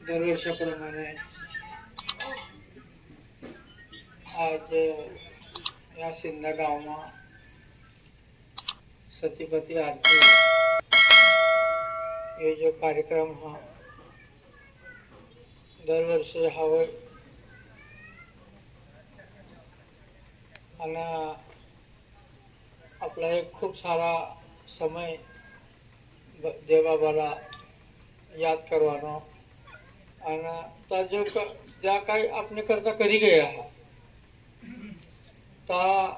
दरवर्षाप्रमाणे आज या सिंधा गावમાં सतीपति आरती ये जो कार्यक्रम हा दरवर्षी हवं आणि आपला एक खूप सारा समय देवबाबाला याद करवानो आणि त्या जो ज्या काही आपने करता करी गया है ता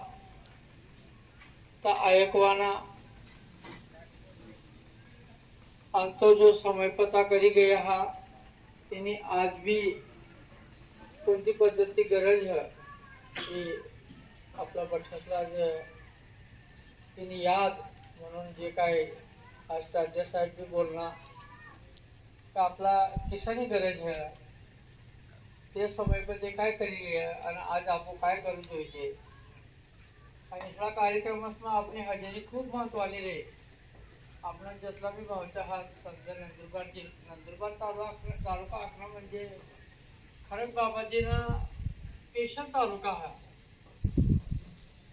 ऐकवाना आणि तो जो समय पता करी गया हा तिने आज भी कोणती पद्धती गरज है की आपला बठसला तिने याद म्हणून जे काय आज तात्या साहेब भी बोलना का आपला किसानी गरज है ते समय पर ते काय करी गया आणि आज आपण काय करू पाहिजे आणि ह्या कार्यक्रमात आपली हजेरी खूप महत्वाची रे आपण जसला भी भावचा हा समजा नंदुरबार तालुका आखणं म्हणजे खरंच बाबाजीनं स्पेशल तालुका हा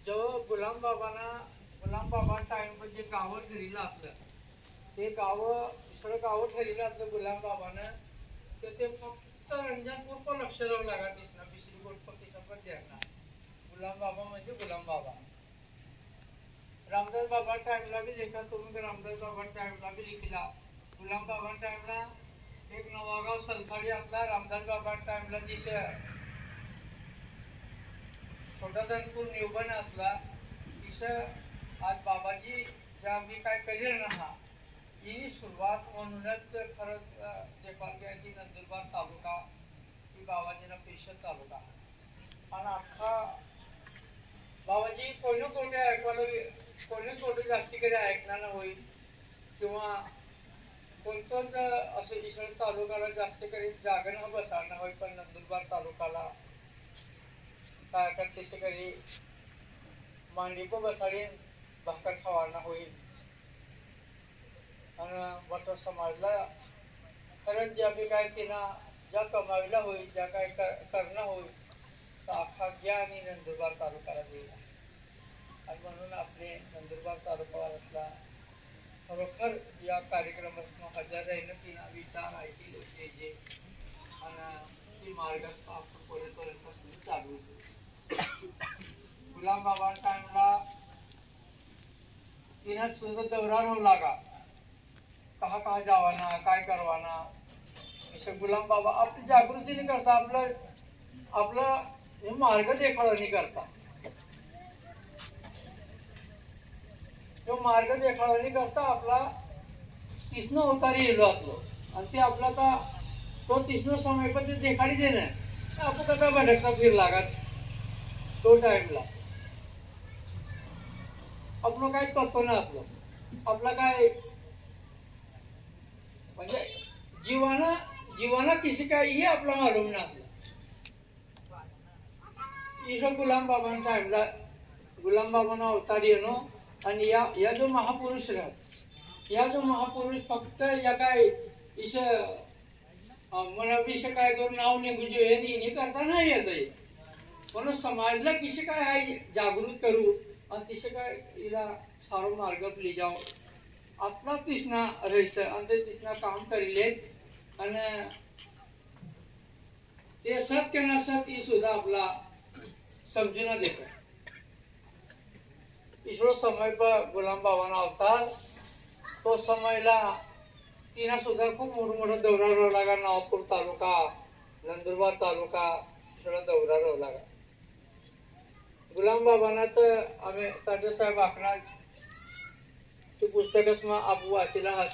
जो गुलाम बाबा टाइम म्हणजे गाव ठरलेलं असलं ते गाव दुसरं गाव ठरलेलं असलं गुलाम बाबानं तर ते फक्त रंजनपूर पण लक्ष द्यावं लागत दिसणार बिसरी गोट पक्षीचा पण द्यायला गुलाम बाबा म्हणजे गुलाम बाबा रामदास बाबा टाइमला भी देखा तुम्ही रामदास बाबा टाइमला भी लिखला गुलाम बाबा टाइमला एक नवागाव सलसाडी असला रामदास बाबा टाइमला जिथे छोटा धनपूर निवबन असला तिथं आज बाबाजी ज्या मी काय करेल ना हा ही सुरुवात म्हणूनच खरंच देपालग्याची नंदुरबार तालुका ही बाबाजीला स्पेशल तालुका आणि अख्खा बाबाजी कोणी ऐकवायला कोणी जास्ती कधी ऐकणार होईल किंवा कोणतंच असं इसळ तालुक्याला जास्त कधी जागरण बसायला होईल पण नंदुरबार तालुक्याला काय करते कधी मांडी पण बसाडी भाकर खावाना होईल आणि बटर समाजला खरंच ज्या बी काय तिनं ज्या कमावीला होईल ज्या काय करणं होईल तर अख्खा ज्ञान ही नंदुरबार तालुक्याला देईल आणि म्हणून आपले नंदुरबार तालुक्याला खरोखर या कार्यक्रमात हजर राहीनं तिनं विचार ऐकले होते जे आणि ती मार्गस्थ आपण पोलीसपर्यंत चालू होते गुलाम बाबा टाइमला तिनं सुद्धा दौरा रोव लागा कहा जावाना काय करवाना असे गुलाम बाबा आपली जागृती नाही करता आपलं मार्ग देखावा नाही करता तो मार्ग देखावा नाही करता आपला तिसनं अवतारी येलो असलो आणि ते आपला तो तिसनं समय पण ते देखाडी देणं आपण कसा भटकता फिर लागत तो टाइमला आपलं काय करतो ना आपला काय म्हणजे जीवाना किसी का ये आपला मालूम ना असला गुलाम बाबा टाइमला गुलाम बाबांना अवतार येणं आणि या जो महापुरुष राहत या जो महापुरुष फक्त या काय इस मनाविष काय करून नाव निघू जे करता नाही येत पण समाजला किसी काय आहे जागृत करू आणि तिसे काय इला सारो मार्ग ले जाओ आपला तिसना रहस्य आणि ते तिसना काम करिले आणि ते सत्य ना सत्य सुद्धा आपला समजून देतो ईश्वर समय पर गुलाम बाबांना अवतार तो समयला तिना सुद्धा खूप मोठमोठा दौरा राहू लागा नवापूर तालुका नंदुरबार तालुका ईश्वर दौरा राहू लागा गुलाम बाबांना तर आम्ही ताटे साहेब आखणार तो पुस्तकच मग आपू वाचला आहात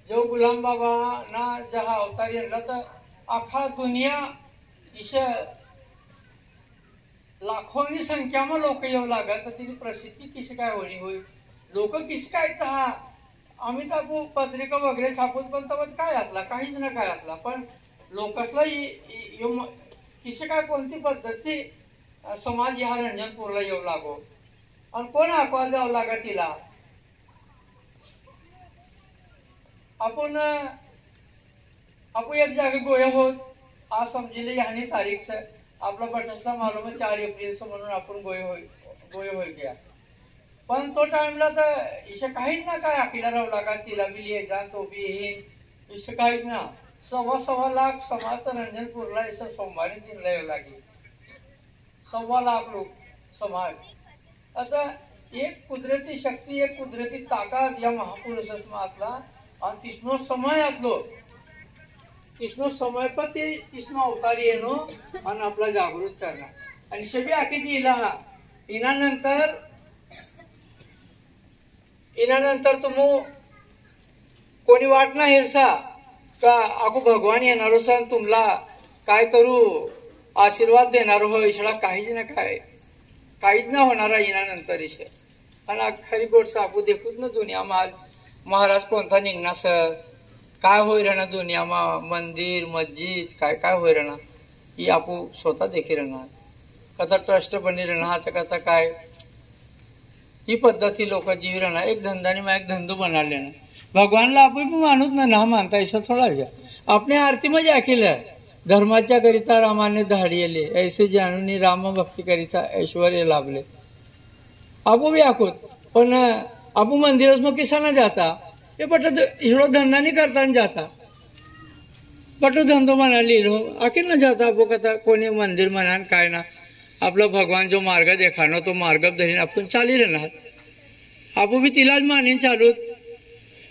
जो गुलाम बाबा ना जहा अवतार येणार तर अख्खा दुनिया इशे लाखोंनी संख्याમાં लोक येऊ लागत तर तिची प्रसिद्धी कशी काय होणी होईल लोक कशी काय हा आम्ही तर पत्रिका वगैरे छापून पण तर काय आपला काहीच ना काय आपला पण लोकसला कशी काय कोणती पद्धती समाज या रंजनपूरला येऊ लागो आणि कोण अहवाल द्यावा लागा तिला आपण आपण एक जागे गोया होत आज समजिले ह्यानी तारीख से आपला बटसला मालूम है 4 एप्रिल से म्हणून आपण गोय होय गया पण तो टाइमला तर इसे काहीच ना काय अकेला राहू लागा तिला बी लिहे जा तो भी येईन इसे काहीच ना 1.25 लाख समाज रंजनपूरला इसे सोमवारी दिन लय लागी 1.25 लाख लोग समाज आता एक कुदरती शक्ती एक कुदरती ताकद या महापुरुषातला आणि तिसनो समय आतलो तिसनो समय पर ते तिसनो अवतारी येणो आणि आपला जागृत करणार आणि शेबी आखी इला इनानंतर तुम कोणी वाट ना हिरसा का आगो भगवान येणार सन तुमला काय करू आशीर्वाद देणार हो ईश्वरा काहीच ना काहीच ना होणार इनानंतर ईश्वर आणि खरी गोष्ट आपण देखूच ना दुनिया महाराज कोणता निघणार सर काय होई राहणार दुनिया मंदिर मस्जिद काय काय होई राहणार ही आपण स्वतः देखील राहणार कथा ट्रस्ट बनी राहणार आता कथा काय ही पद्धती लोक जीव राहणार एक धंदाने मग एक धंदो बनाले ना भगवानला आपण पण मानूच ना मानता ऐसा थोड़ा आपने आरती मध्ये अकेला धर्माच्या करिता रामाने धाडियले ऐसे जाणून राम भक्ती करिता ऐश्वर्य लाभले आपो भी आखोत पण आपू मंदिर में किसा ना जाता ये बट इसरो धंधा नहीं करता न जाता बटो धंधो मना लो आखिर ना जाता आपको कथा कोणी मंदिर मना काय ना आपला भगवान जो मार्ग देखानो तो मार्ग धरीन आपण चाली रहणार आपू भी तिलाच मानीन चालू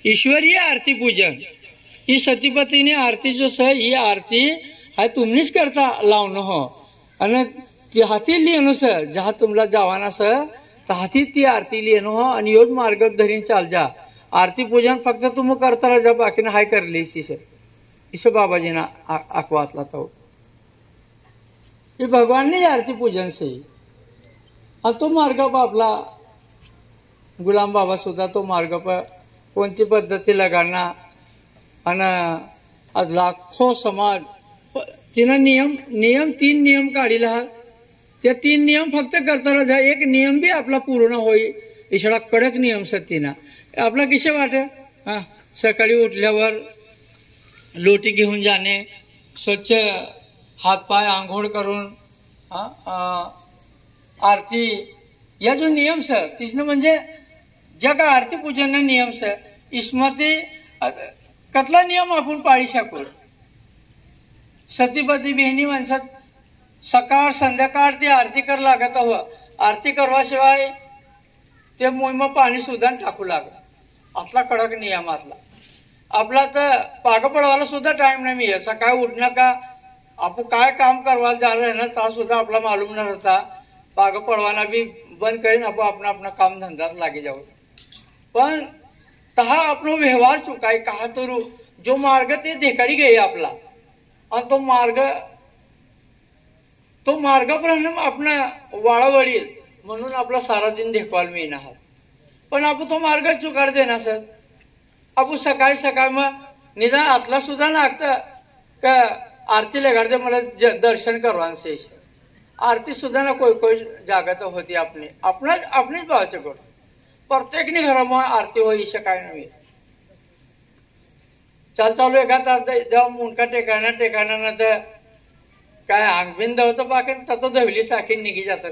ईश्वरीय आरती पूजन ही सतीपतीने आरती जो स ही आरती हा तुम्हीच करता लावणं हो आणि ती हाती लिहिणं सर जहा तुमला जावाना सर तर हाती ती आरती लिहिणं हो आणि योज मार्ग धरीन चाल जा आरती पूजन फक्त तुम करता जा बाकी हाय करली इसे बाबाजी ना आखवातला तो ये भगवान ने आरती पूजन से और तो मार्ग पर आपला गुलाम बाबा सुद्धा तो मार्ग पर कोणती पद्धती लगाना आणि लाखो समाज तिनं नियम 3 नियम काढिला त्या 3 नियम फक्त करता जा एक नियम भी आपला पूर्ण होई इशारा कडक नियम सतीना आपला किसे वाटे हा सकाळी उठल्यावर लोटी घेऊन जाणे स्वच्छ हात पाय आंघोळ करून आरती या जो नियम सर तिसनं म्हणजे ज्या का आरती पूजन नियम सर इसमध्ये कतला नियम आपण पाळी शकू सतीपती बहिणी माणसात सकाळ संध्याकाळ ते आरती कर लागत हवं आरती करवाशिवाय ते मोहिमा पाणी सुद्धा टाकू लागत आतला कडक नियम आतला आपला तर पाग पडवायला सुद्धा टाइम नाही मिळेल सकाळी उठणं का आपण काय काम करवायला जाणार ना ता सुद्धा आपला मालूम न होता पाग पडवाना भी बंद करीन आपण अपना काम धंदाच लागे जाऊ पण कहा आपलो व्यवहार चुकाय कहा तो जो मार्ग ते देखाडी गए आपला आणि तो मार्गाप्रमाणे आपला वाळा वळील म्हणून आपला सारा दिन देखभाल मिळणार आहात पण आपण तो मार्ग चुकार देणार सर आपण सकाळी मग निदान आतला सुद्धा नागता का आरती लगाडते मला दर्शन करवान से आरती सुद्धा ना कोई जागत होती आपणीच भावाचे करू प्रत्येकने घरामध्ये आरती होई काय नाही चालू एखादा देवा मुंडका टेकाना ना तर काय आंगबिन दवत बाकी ततो दवली साखी निघी जात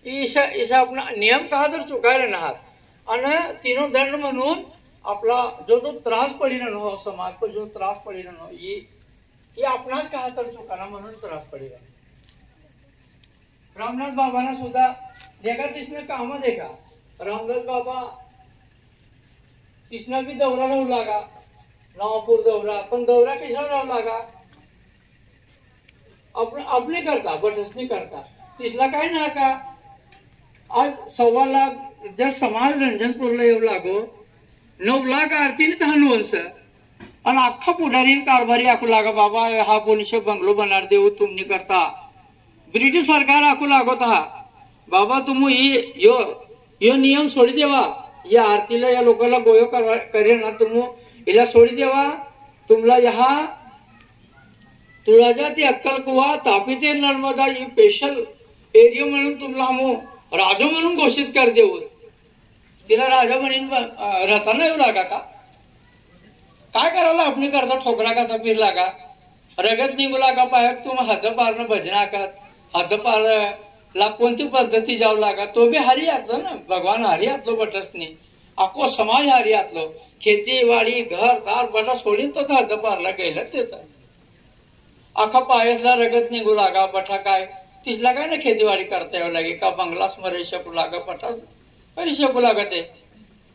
ईशा अपना नियम कहा तर चुकायला नाहात आणि तीनो दंड म्हणून आपला जो त्रास पडिन हो समाज को जो त्रास पडिन हो ये आपणाच कहा तर चुकाना म्हणून त्रास पडिन रामनाथ बाबांना सुद्धा देखा तिसने काम देखा रामदास बाबा तिसना भी दौरा राहू लागा नवापूर दौरा पण दौरा किसा राहू लागा आपले करता बटसनी करता तिसला काय ना का आज 1.25 लाख जर समाज रंजनपूरला येऊ लागो 9 लाख आरतीने 10 वर्ष आणि अख्खा पुढारी कारभारी आखू लागा बाबा हा पोलिस बंगलो बनार देऊ तुम्ही करता ब्रिटिश सरकार आखू लागत हा बाबा तुम्ही यो नियम सोडी देवा या आरतीला या लोकांना गोयो करे ना तुम्ही हिला सोडी देवा तुम्हाला या तुळाजा ती अक्कलकुवा तापी ते नर्मदा ही स्पेशल एरिया म्हणून तुम्हाला आम्ही राजा म्हणून घोषित कर देऊ तिला राजा म्हणून रताना येऊ लागा का काय करायला आपण करता ठोकरा खाता फिर लागा रगत निघू लागा पाय तुम हद पारनं भजना का हद पार ला कोणती पद्धती जाऊ लागा तो भी हारी आतलो ना भगवान हारी आतलो बटसनी आखो समाज हारी आतलो खेतीवाडी घर दार बटा सोडीन तो हद पारला गेलं तेच आखा पायसला रगत निघू लागा बठा काय तिसला काय ना खेतीवाडी करता यावं लागे का बंगलास मरे शकू लागा पटास करी शकू लागा ते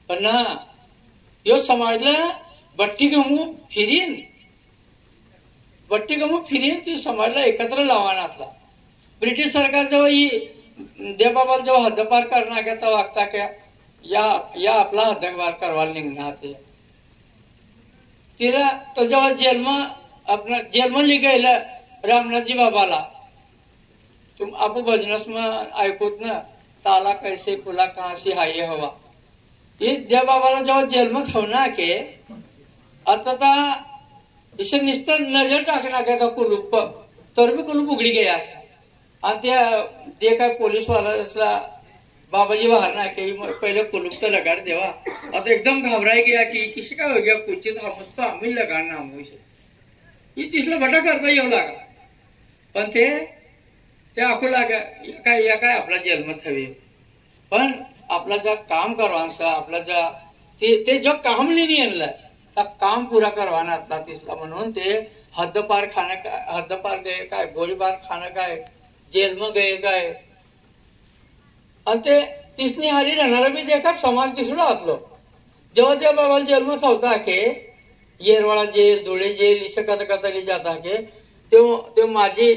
पण ना यो समाजला बट्टी गमू फिरीन ती समाजला एकत्र लावण्यातला ब्रिटिश सरकार जेव्हा ही देवबाबाला जेव्हा हद्दपार करणार का तेव्हा वागता क्या या आपला हद्दपार करवायला निघणार ते तिला तो जेव्हा जेलमा लिगायला रामनाथजी बाबाला तुम आपू भजनस में ऐकूत ना ताला कैसे खुला कहाँ से हाय हवा ये देवबाबाला जेव्हा जेलमत होना के आता इसे निस्तर नजर टाकना का कुलूप तर भी कुलूप उघडी गया आणि ते काय पोलीस वाला बाबाजी बाहर ना के पहले कुलूप तो लगा देवा आता एकदम घबराई गया कि किसी का हो गया कुछ हम उसको हम ही लगाना हम ये तिसरा भटा करता येऊ लागा पण ते आखू लागा काय आपला जेलमत हवी पण आपला ज्या काम करवांचा आपला ज्या ते जो काम नाही आणलं त्या काम पुरा करवानातला तिसला म्हणून ते हद्दपार गए काय गोळीबार खाणं काय जेलम गए काय आणि ते तिसनी हारी राहणारा बी देखा समाज किसडा असलो जेव्हा त्या बाबाला जेलमत होता के येरवाडा जेल धुळे जेल इसे कथा जाता के तो माझी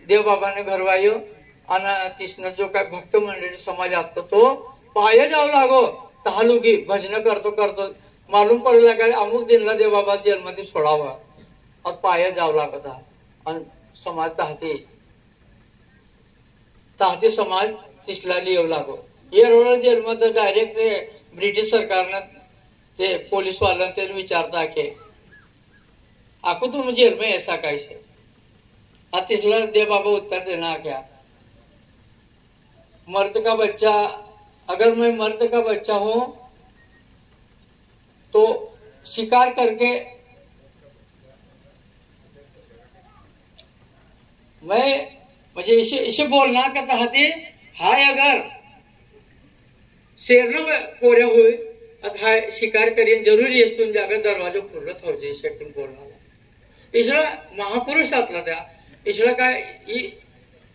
देवबाबाने घरवायो आणि तिसनं जो काय भक्त मंडळी समाज असतो तो पाय जाऊ लागो तहालुगी भजन करतो मालूम पडू लागाय अमुक दिनला देवबाबा जेलमध्ये सोडावा आता पाय जाऊ लागत आणि समाज ताहती समाज तिसला लिहू लागो येरवाडा जेलमध्ये डायरेक्ट ब्रिटिश सरकारनं ते पोलीस वाला ते विचारता के आको तुम जेल में ऐसा कैसे तीसरा देव बाबा उत्तर देना क्या मर्द का बच्चा अगर मैं मर्द का बच्चा हूं तो शिकार करके मैं मुझे इसे बोलना का चाहते हाय अगर शेरनं पोऱ्या होय हाय शिकार करेन जरूरी असतो जागा दरवाजा खुल्ला थावजे शकून बोलणार इसला महापुरुष आतला त्या इसला काय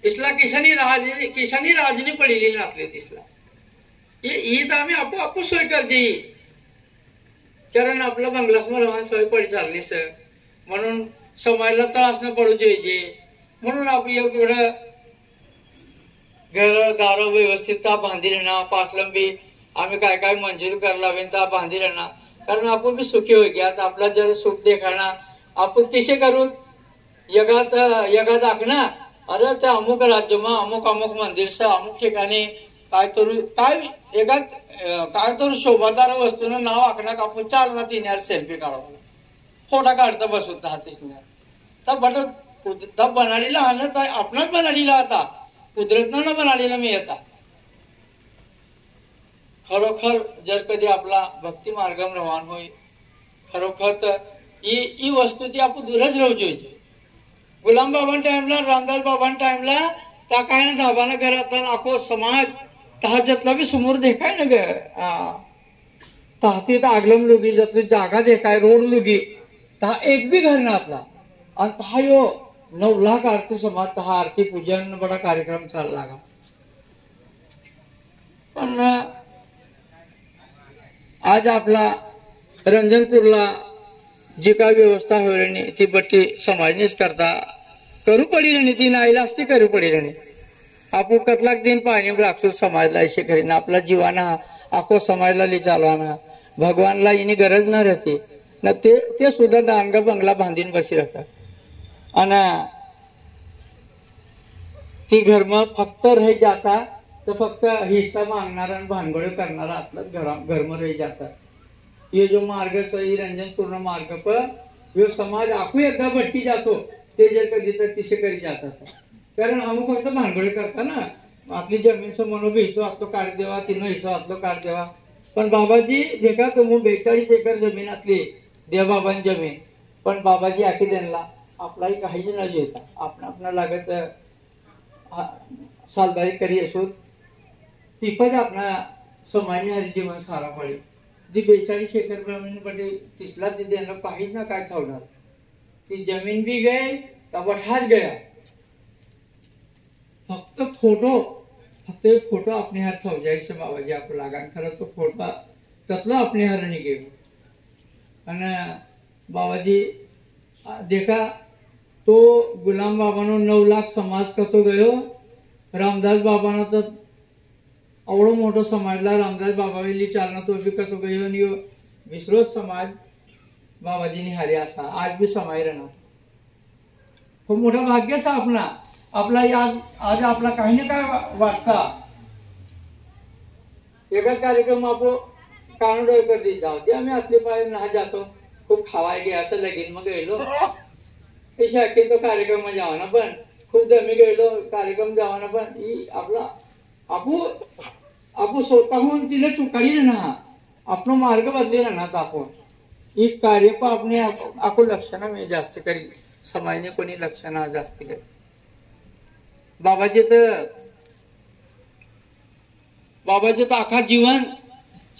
इसला किसानी राजनी पडलेली नातले तिसला ईद आम्ही आपू सोय करते कारण आपला बंगलास रवान सोय पडी चालली सर म्हणून समाजाला त्रास न पडू द्यायचे म्हणून आपण एवढं घर दारो व्यवस्थित ता बांधी राहणार पाठलंबी आम्ही काय मंजूर करायला हवे ता बांधी राहणार कारण आपण बी सुखी होई गया आपला जर सुख देखाना आपण कसे करू यगात आखना अरे त्या अमुक राज्यमा अमुक मंदिर से अमुक ठिकाणी काय तर शोभादार वस्तून नाव आखना आपण चालना तिने सेल्फी काढावा फोटा काढता बसवत तर बनाडीला आणत आपणच बनाडीला आता कुदरतनं बनाडीला मी येता खरोखर जर कधी आपला भक्ती मार्गम रवान होई खरोखर तर ही वस्तू ती आपण दूरच राहू जोईची गुलाम बाबा टाइमला रामदास बाबा टाइमला त्या काय ना धाबाना घरात आखो समाज तहाच्यातला बी समोर देखाय ना ग तहातीत आगलम लुगी जातली जागा देखाय रोड लुगी तहा एक बी घर नातला आणि तहा यो 9 लाख आरती समाज तहा आरती पूजन बडा कार्यक्रम चालला लागा पण आज आपला रंजनपूरला जी काय व्यवस्था होईल ती बट्टी समाजनीच करता करू पडी राणी ती नाईला असती करू पडी राणी आपू कतलाक दिन पाणी राखसू समाजला असे करीन आपला जीवाना आखो समाजला ली चालवाना भगवानला इनी गरज न राहते न ते सुद्धा डांगा बंगला बांधीन बसी राहतात आणि ती घरमा फक्त रही जाता तर फक्त हिस्सा मागणारा आणि भानगड करणारा आपलाच घरम रही जाता ये जो मार्ग सही रंजनपूर्ण मार्ग पर यो समाज आखू एकदा भट्टी जातो ते जर कधी तर तिसे करी जातात कारण आम्ही फक्त भानगड करता ना आपली जमीन समोर हिस्सो आपलो काढ देवा तिनं हिस्सो आपलो काढ देवा पण बाबाजी देखा तुम्ही 42 एकर जमीनातली दे बाबांनी जमीन, पण बाबाजी आखी त्यांना आपलाही काहीच न जेता आपण लागत सालदारी करी असो तिपच आपला समान्य हरी जीवन सारा पडे जी 42 एकर प्रमाणे पडे तिसला ती त्यांना काहीच ना काय ठेवणार ती जमीन भी गई तब बठाच गया फक्त फोटो अपने हाथ हो जाए से बाबाजी आपको लागा खरं तो फोटो ततला अपने हाथ नहीं गए અને बाबाजी देखा तो गुलाम बाबा नो 9 लाख समाज कतो गयो रामदास बाबा नो तो अवड़ो मोटो समाजला रामदास बाबा वेली चालना तो भी कतो गयो आणि विसरो समाज बाबाजी ने हारे असा आज भी समाय रहना खूप मोठा भाग्य सा आपला आज आपला काही ना काय वाटता एका कार्यक्रम आपो कानडो कर दी जाओ ते आम्ही असले पाय ना जातो खूप खावाय गे असं लगीन मग गेलो ते शाके तो कार्यक्रम में जावाना पण खूप दमी गेलो कार्यक्रम जावाना पण ही आपला आपू स्वतःहून तिला चुकाली ना आपण मार्ग बदले ना आपण ही कार्य पण आपने आपको लक्षणा में जास्त करी समाजने कोणी लक्षणा जास्त करी बाबाजी तर आखा जीवन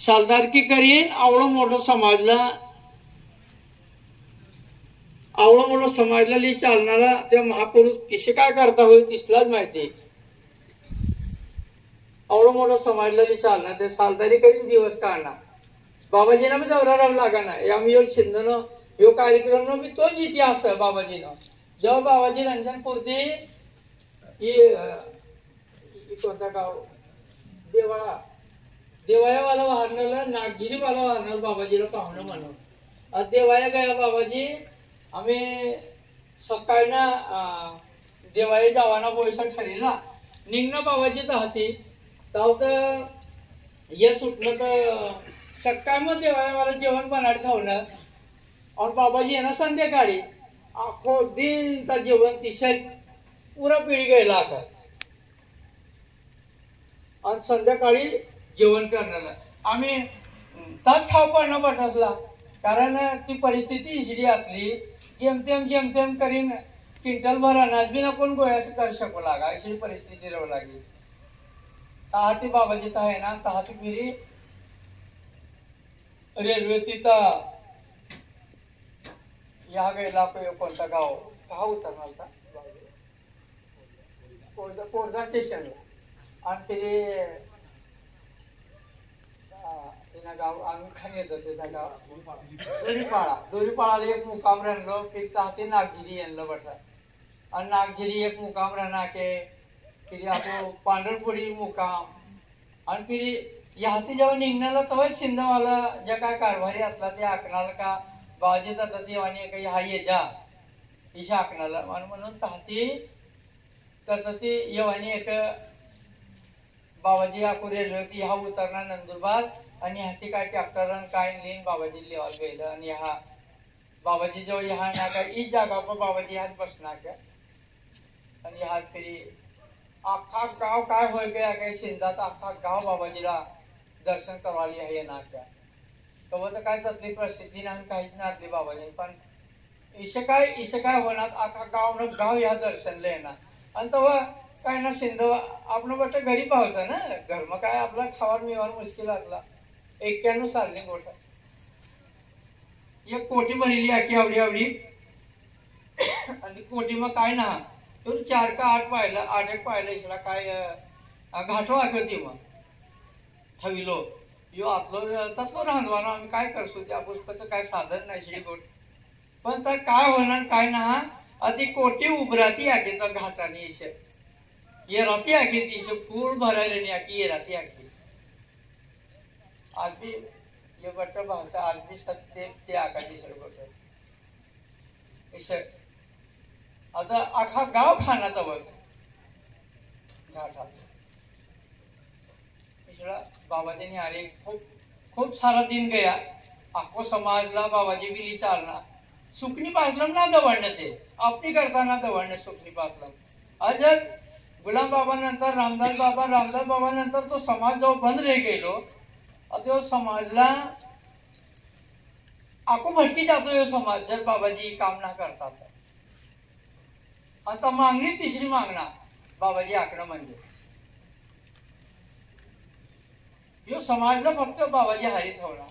सालदारकी करीन आवडो मोठो समाजला ली चालणारा त्या महापुरुष किसे काय करता होईल तिसलाच माहिती आवडो मोठो समाजला ली चालणार ते सालदारी करीन दिवस काढणार बाबाजीना भी दौरा राव लागा ना आम्ही यो शिंदनो यो कार्यक्रम नो भी तोच इतिहास आहे बाबाजीनो जेव्हा बाबाजी रंजनपुरती ही कोणता गाव देवायावाला वाहनाला नागझिरी वाला वाहनाला बाबाजीला पाहुणं म्हणून आज देवाया गया बाबाजी आम्ही सकाळी ना देवाया जावाना पैसा ठरला निघणं बाबाजी तर हाती तर ये सुटलं तर सकाळ मग देवायावाला जेवण बनाड खावणं आणि बाबाजी येणं संध्याकाळी आखो दिन तर जेवण तिसर पुरा पिढी गेला आता आणि संध्याकाळी जेवण करण्याला आम्ही तास खाऊ पण बसला कारण ती परिस्थिती इसडी असली जेमतेम करीन क्विंटल भर अनाज बी नको गोळ्या करू शकू लागा अशी परिस्थिती राहू लागली तहाती बाबाजी तर आहे ना तहाती फिरी रेल्वे तिथं या गेला कोणता गाव उतरणार कोरदा स्टेशन आणि ते गाव आम्ही खाली येतो त्याचा गाव दोरीपाळाला एक मुकाम राहलो की ते नागझिरी यांना बसा आणि नागझिरी एक मुकाम राहणार के फिर आपको पांढरपुरी मुकाम आणि फिर या हाती जेव्हा निघण्याला तेव्हाच सिंधवाला ज्या काय कारभारी असला ते आखणार का बाबाजी जातात आणि काही हा ये जा इशा आखणाला म्हणून हाती तर ती येवानी एक बाबाजी आखू रेल्वे की हा उतरणार नंदुरबार आणि हाती काय ट्रॅक्टर काय लिहिन बाबाजी लिहायला गेलं आणि हा बाबाजी जेव्हा यहाँ ना का इस जागा पर बाबाजी हाथ बसना क्या आणि हात फिरी आखा गाव काय होय गया काही सिंधात आखा गाव बाबाजीला दर्शन करवाली आहे ना क्या तर काय त्यातली प्रसिद्धी नाही काहीच नाही बाबाजी पण इसे काय होणार आखा गाव या दर्शनला येणार आणि तेव्हा काय ना सिंध आपण बट घरी पाहायचं ना घर मग काय आपला खावा मिळवण मुश्किल असला 91 सालनी गोठा एक कोटी भरली आखी आवडी आणि कोटी मग काय ना तो 4 का 8 पाहिलं 8 एक पाहिलं इसला काय घाटो आखती मग थविलो यो आतलो तत्व राहणवाना आम्ही काय करतो त्या पुस्तकाचं काय साधन नाही श्री गोट पण तर काय होणार काय ना आधी कोटी उभराती आखे तर घाटाने इशे ये राती आखे ती फूल भरायला नाही आखी ये राती आखी आज भी ये बच्चा भावता आज भी सत्य ते आकाशी सरगोट इशे आता आखा गाव खाना तव घाटा इसला बाबाजी ने आले खूप सारा दिन गया आखो समाजला बाबाजी बिली चालना सुखनी पासलम ना दवडणं ते आपली करताना दवडणं सुखनी पासलम आज गुलाम बाबा नंतर रामदास बाबा नंतर तो समाज जो बंद रह गेलो तो समाजला आखो भटकी जातो यो समाज जर बाबाजी काम ना करतात. आता मागणी तिसरी मागणा बाबाजी आखणं म्हणजे यो समाजला फक्त बाबाजी हारी ठेवणार.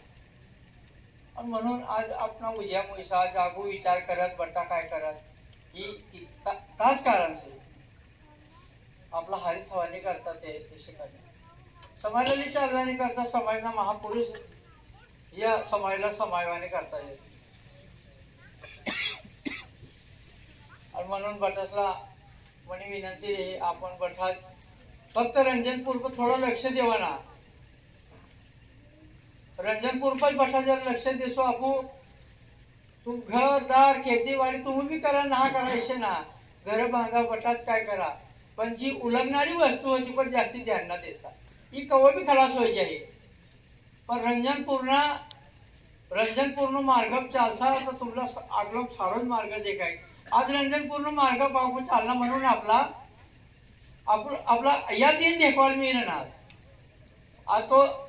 आणि म्हणून आज आपण उद्या मुळसा जागू विचार करत बट्टा काय करत ही ताच कारण से आपला हारी ठेवणे करता ते शिकणे समाजाला चालवाने करता समाजना महापुरुष या समाजाला समायवाने करता येईल. आणि म्हणून बटासला म्हणे विनंती रे आपण बठात फक्त रंजनपूर्व थोडं लक्ष देवा ना. रंजनपूर पर बठा जर लक्ष देसो आपू तुम घरदार खेतीवाडी तुम्ही भी करा ना करा ऐसे ना घर बांधा बटाच काय करा पण जी उलगणारी वस्तू होती पण जास्ती ध्यान ना देसा ही कवं भी खलास व्हायची आहे. पण रंजनपूर्ण मार्ग चालसा तर तुमला आगलो सारोच मार्ग देखाय. आज रंजनपूर्ण मार्ग बाबू चालना म्हणून आपला या दिन देखभाल मिळणार.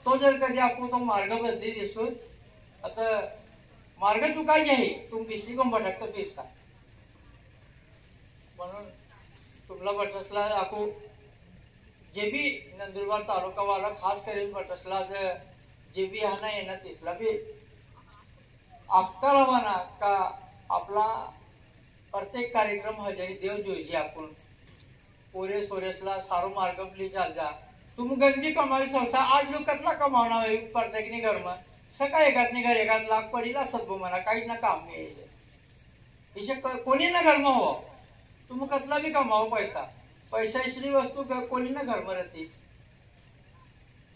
तो जर कधी आपण तो मार्ग बदली दिसतो आता मार्ग चुकायचे आहे तुम बिसरी कोण भटकता फिरता. म्हणून तुमला बटसला आपण जे भी नंदुरबार तालुका वाला खास करून बटसला जे भी हा ना येणार तिसला भी आखता रवाना का आपला प्रत्येक कार्यक्रम हजेरी देव जोईजे आपण पोरे सोरेसला सारो मार्ग प्ली चाल जा तुम गंजी कमाई संस्था आज लोक कतला कमावना होई प्रत्येकनी घरमा सकाळ एकातनी घर एकात लाख पडीला सद्भो म्हणा काहीच ना काम नाही इसे कोणी ना घरमा हो तुम कतला भी कमाओ पैसा इसली वस्तू कोणी ना घरमा रहती.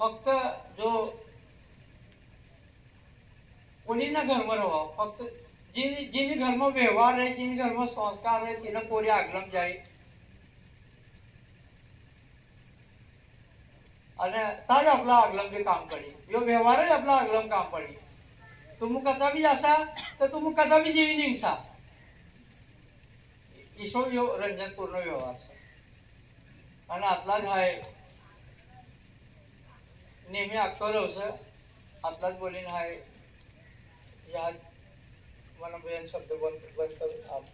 फक्त जो कोणी ना घरमा रहा फक्त जिनी घर में व्यवहार है जिनी घर में संस्कार है तिने पोरी आगलम जाए અને તાજ આપલા આગલમ के काम पड़ी यो व्यवहार જ આપલા આગલમ काम पड़ी. तुम कथा भी असा तर तुम कथा भी जीवी निघसा ईशो यो रंजन पूर्ण व्यवहार છે. અને આટલા જ હાય नेहमी अक्कल होस आतलाच बोलीन हाय या मला बेन शब्द बंद कर आप